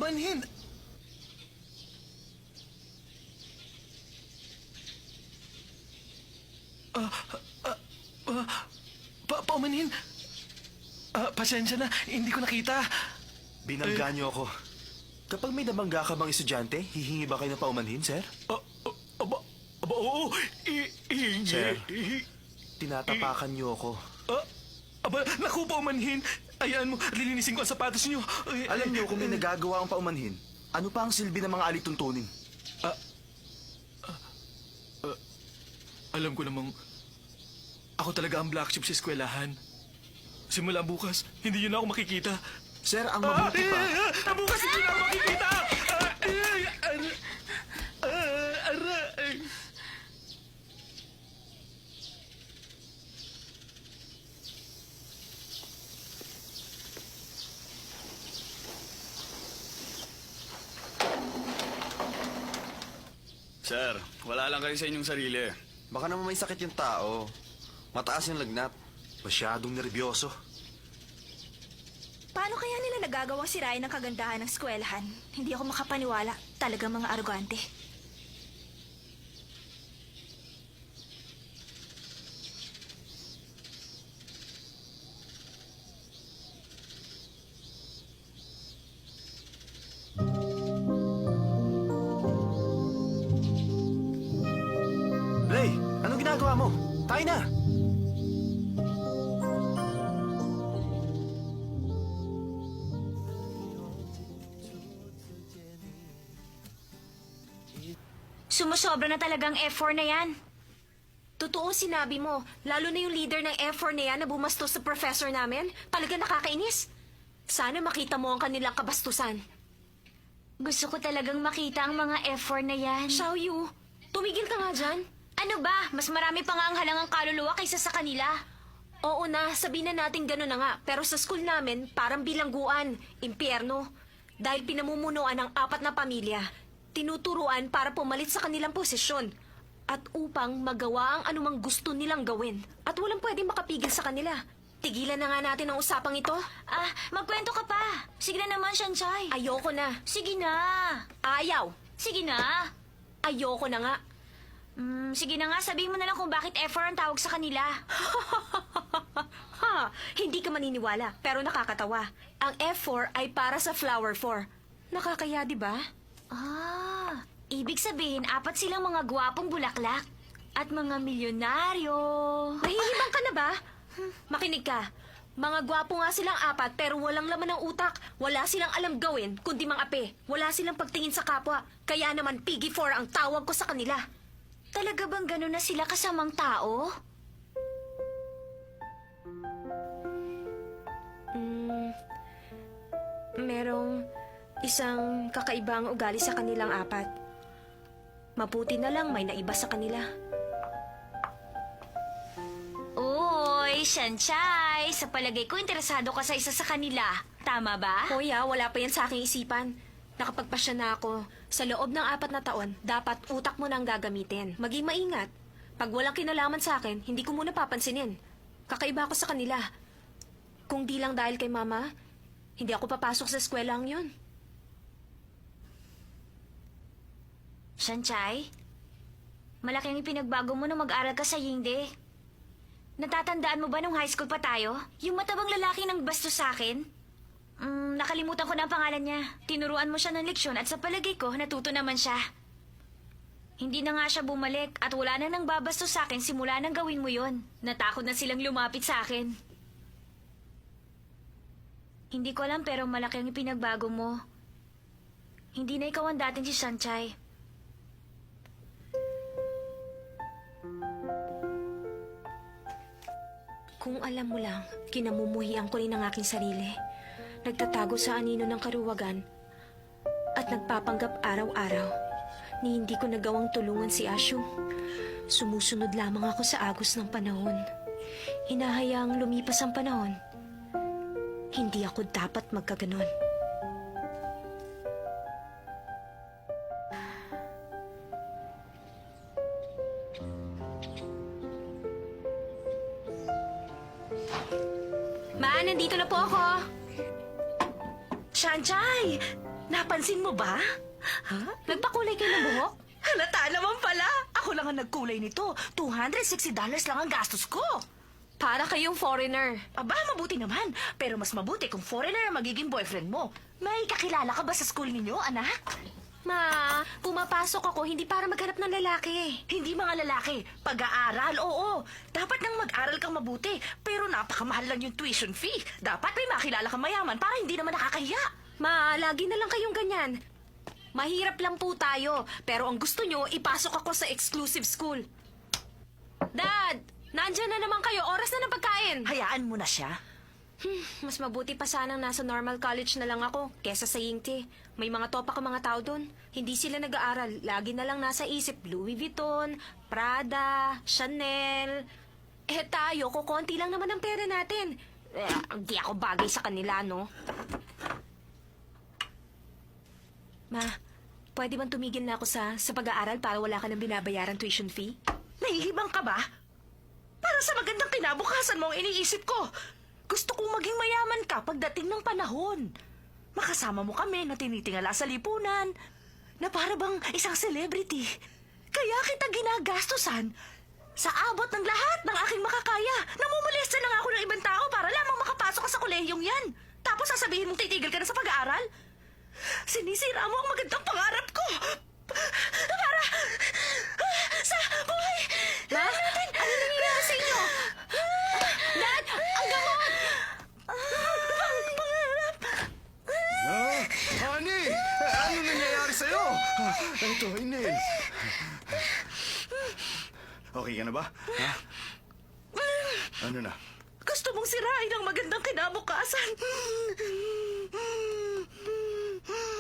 Paumanhin! Paumanhin! Pasensya na, hindi ko nakita. Binangga niyo ako. Kapag may nabangga ka bang estudyante, hihingi ba kayo ng paumanhin, sir? Aba, oo. Hindi. Sir. Tinatapakan niyo ako. Naku, paumanhin. Ayaan mo, lilinisin ko ang sapatos niyo. Alam niyo kung may nagagawa ang paumanhin, ano pa ang silbi ng mga alituntunin? Alam ko namang ako talaga ang black sheep sa eskwelahan. Simula bukas, hindi yun ako makikita. Sir, ang mabuti pa... Bukas hindi na ako makikita! Aray! Sir, wala lang kayo sa inyong sarili. Baka naman may sakit yung tao. Mataas yung lagnat. Masyadong nervyoso. Paano kaya nila nagagawang sirain ang kagandahan ng eskwelahan? Hindi ako makapaniwala. Talagang mga arogante. Ray, anong ginagawa mo? Kain na! Sumusobra na talagang F4 na yan. Totoo sinabi mo, lalo na yung leader ng F4 na yan na bumastos sa professor namin. Talaga nakakainis. Sana makita mo ang kanilang kabastusan. Gusto ko talagang makita ang mga F4 na yan. Xiaoyu, tumigil ka nga dyan. Ano ba? Mas marami pa nga ang halangang kaluluwa kaysa sa kanila. Oo na, sabihin na natin gano'n na nga. Pero sa school namin, parang bilangguan, impyerno. Dahil pinamumunuan ng 4 na pamilya, tinuturuan para pumalit sa kanilang posisyon. At upang magawa ang anumang gusto nilang gawin. At walang pwedeng makapigil sa kanila. Tigilan na nga natin ang usapang ito. Magkwento ka pa. Sige na naman, Shanchay. Ayoko na. Sige na. Ayaw. Sige na. Ayoko na nga. Sige na nga, sabihin mo na lang kung bakit F4 ang tawag sa kanila. Hindi ka maniniwala, pero nakakatawa. Ang F4 ay para sa flower 4. Nakakaya, di ba? Ibig sabihin, 4 silang mga gwapong bulaklak. At mga milyonaryo. Nahihibang ka na ba? Makinig ka. Mga gwapo nga silang 4 pero walang laman ng utak. Wala silang alam gawin kundi mang-ape. Wala silang pagtingin sa kapwa. Kaya naman Piggy 4 ang tawag ko sa kanila. Talaga bang gano'n na sila kasamang tao? Merong isang kakaibang ugali sa kanilang 4. Mabuti na lang may naiba sa kanila. Uy, Shanchay, sa palagay ko interesado ka sa isa sa kanila. Tama ba? Hoy, wala pa yan sa aking isipan. Nakapagpasya na ako. Sa loob ng 4 na taon, dapat utak mo nang gagamitin. Maging maingat. Pag walang kinalaman sa akin, hindi ko muna papansinin. Kakaiba ako sa kanila. Kung di lang dahil kay Mama, hindi ako papasok sa eskwelahan yun. Shanchay, malaki ang ipinagbago mo nung mag-aral ka sa Yingde. Natatandaan mo ba nung high school pa tayo? Yung matabang lalaki nang bastos sa akin? Nakalimutan ko na ang pangalan niya. Tinuruan mo siya ng leksyon at sa palagay ko, natuto naman siya. Hindi na nga siya bumalik at wala na nang babastos sa akin simula nang gawin mo yon. Natakot na silang lumapit sa akin. Hindi ko alam pero malaki ang ipinagbago mo. Hindi na ikaw ang dating si Shanchay. Kung alam mo lang, kinamumuhian ko rin ang aking sarili. Nagtatago sa anino ng karuwagan at nagpapanggap araw-araw ni hindi ko nagawang tulungan si Ashu. Sumusunod lamang ako sa agos ng panahon. Hinahayaang lumipas ang panahon. Hindi ako dapat magkaganon. Ma, nandito na po ako. Shanchay! Napansin mo ba? Ha? Nagpakulay kayo ng buhok? Halata naman pala. Ako lang ang nagkulay nito. $260 lang ang gastos ko. Para kayong foreigner. Aba, mabuti naman. Pero mas mabuti kung foreigner ang magiging boyfriend mo. May kakilala ka ba sa school ninyo, anak? Ma, pumapasok ako hindi para maghanap ng lalaki. Hindi mga lalaki. Pag-aaral, oo. Dapat nang mag-aral kang mabuti. Pero napakamahal lang yung tuition fee. Dapat may makilala kang mayaman para hindi naman nakakahiya. Ma, lagi na lang kayong ganyan. Mahirap lang po tayo, pero ang gusto nyo, ipasok ako sa exclusive school. Dad, nandyan na naman kayo. Oras na ng pagkain. Hayaan mo na siya. Mas mabuti pa sanang nasa normal college na lang ako kesa sa Yingti. May mga topak ang mga tao doon. Hindi sila nag-aaral. Lagi na lang nasa isip Louis Vuitton, Prada, Chanel. Eh tayo, kukonti lang naman ang pera natin. Hindi ako bagay sa kanila, no? Ma, pwede bang tumigil na ako sa pag-aaral para wala ka nang binabayaran tuition fee? Nahihibang ka ba? Para sa magandang kinabukasan mo ang iniisip ko. Gusto kong maging mayaman ka pagdating ng panahon. Makasama mo kami na tinitingala sa lipunan. Na para bang isang celebrity. Kaya kita ginagastusan. Sa abot ng lahat ng aking makakaya. Namumulesta na nga ako ng ibang tao para lamang makapasok ka sa kolehiyong yan. Tapos sasabihin mong titigil ka na sa pag-aaral? Sinisira mo ang magandang pangarap ko. Para sa buhay natin. Ano nangyayari sa inyo? Dad, ang gamot! Pangarap. Honey! Ano nangyayari sa'yo? Ito, Inel. Okay ka na ba? Ha? Ano na? Gusto mong sirain ang magandang kinabukasan.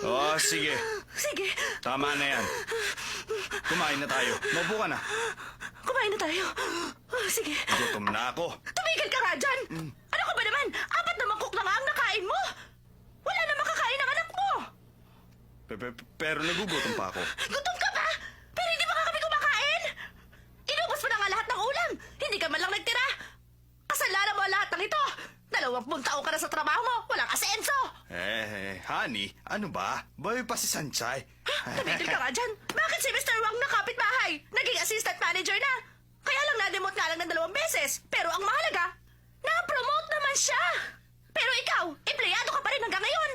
Oh, sige. Sige, Tama na yan. Kumain na tayo. Maupo ka na. kumain na tayo. Sige, Gutom na ako. tumigil ka nga dyan. Ano ka ba naman? 4 na mangkok na nga ang nakain mo. Wala na makakain ang anak mo. Pero nagugutom pa ako. Gutom ka ba? Pero hindi pa nga kami kumakain. Inubos mo na nga lahat ng ulam. Hindi ka man lang nagtira. Kasalanan mo ang lahat ng ito. 20 taon ka na sa trabaho mo. Walang asenso. Honey, ano ba? Boy pa si Sanchay. Tumigil ka nga dyan. Bakit si Mr. Wang na kapitbahay? Naging assistant manager na. Kaya lang na-demote nga lang ng 2 beses. Pero ang mahalaga, na-promote naman siya. Pero ikaw, empleyado ka pa rin hanggang ngayon.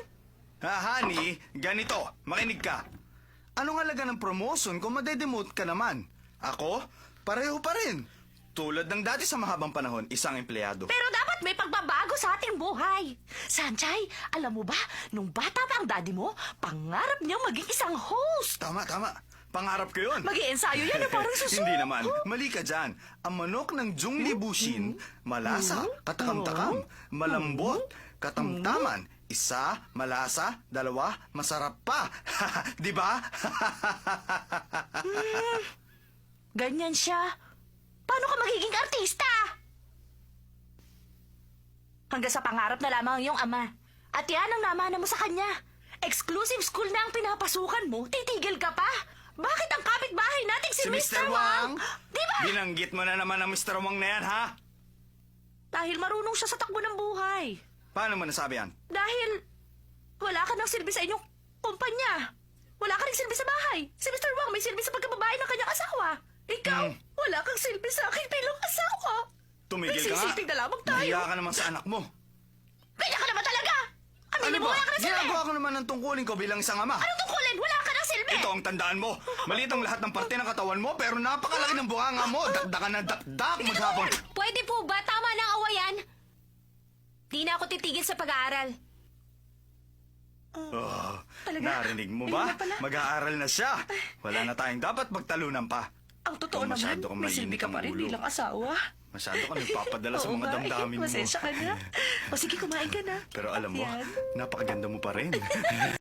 Honey, ganito. Makinig ka. Anong halaga ng promotion kung madedemote ka naman? Ako, pareho pa rin. Tulad ng dati sa mahabang panahon, isang empleyado. Pero dapat may pagbabago sa ating buhay. Sanchay, alam mo ba, nung bata pa ang daddy mo, pangarap niyang maging isang host. Tama. Pangarap ko yun. Mag-iensayo yan na parang suso. Hindi naman. Mali ka dyan. Ang manok ng Zhongli Bushin, malasa, katakam-takam, malambot, katamtaman, 1, malasa, 2, masarap pa. Di ba? Ganyan siya. Paano ka magiging artista? Hanggang sa pangarap na lamang ang iyong ama. At yan ang namana mo sa kanya. Exclusive school na ang pinapasukan mo, titigil ka pa? Bakit ang kapitbahay nating si Mr. Wang? Di ba? Binanggit mo na naman ang Mr. Wang na yan, ha? Dahil marunong siya sa takbo ng buhay. Paano mo nasabi yan? Dahil wala ka ng silbi sa inyong kumpanya. Wala ka rin silbi sa bahay. Si Mr. Wang may silbi sa pagkababae ng kanyang asawa. Ikaw, wala kang silbi sa akin bilang asawa. Tumigil ka nga. Nagsisiping na lamang tayo. Nahiya ka naman sa anak mo. Ganyan ka naman talaga! Aminin mo, wala ka ng silbi! Ginagawa ko naman ang tungkulin ko bilang isang ama. Anong tungkulin? Wala ka ng silbi! Ito ang tandaan mo. Maliit ang lahat ng parte ng katawan mo, pero napakalaki ng bunganga mo. Dakdakan ng dakdak maghapon. Pwede po ba? Tama na ang awayan. Di na ako titigil sa pag-aaral. Oh, Talaga? narinig mo Ayun ba? na pala. Mag-aaral na siya. Wala na tayong dapat magtalunan pa. Ang totoo Ikaw, masyado naman, kang may silbi mainit ka ang pa rin ulo. bilang asawa. Masyado ka nagpapadala sa Oo mga nga, damdamin mo. Pasensya ka na. O sige, kumain ka na. Pero alam mo, Yan. napakaganda mo pa rin.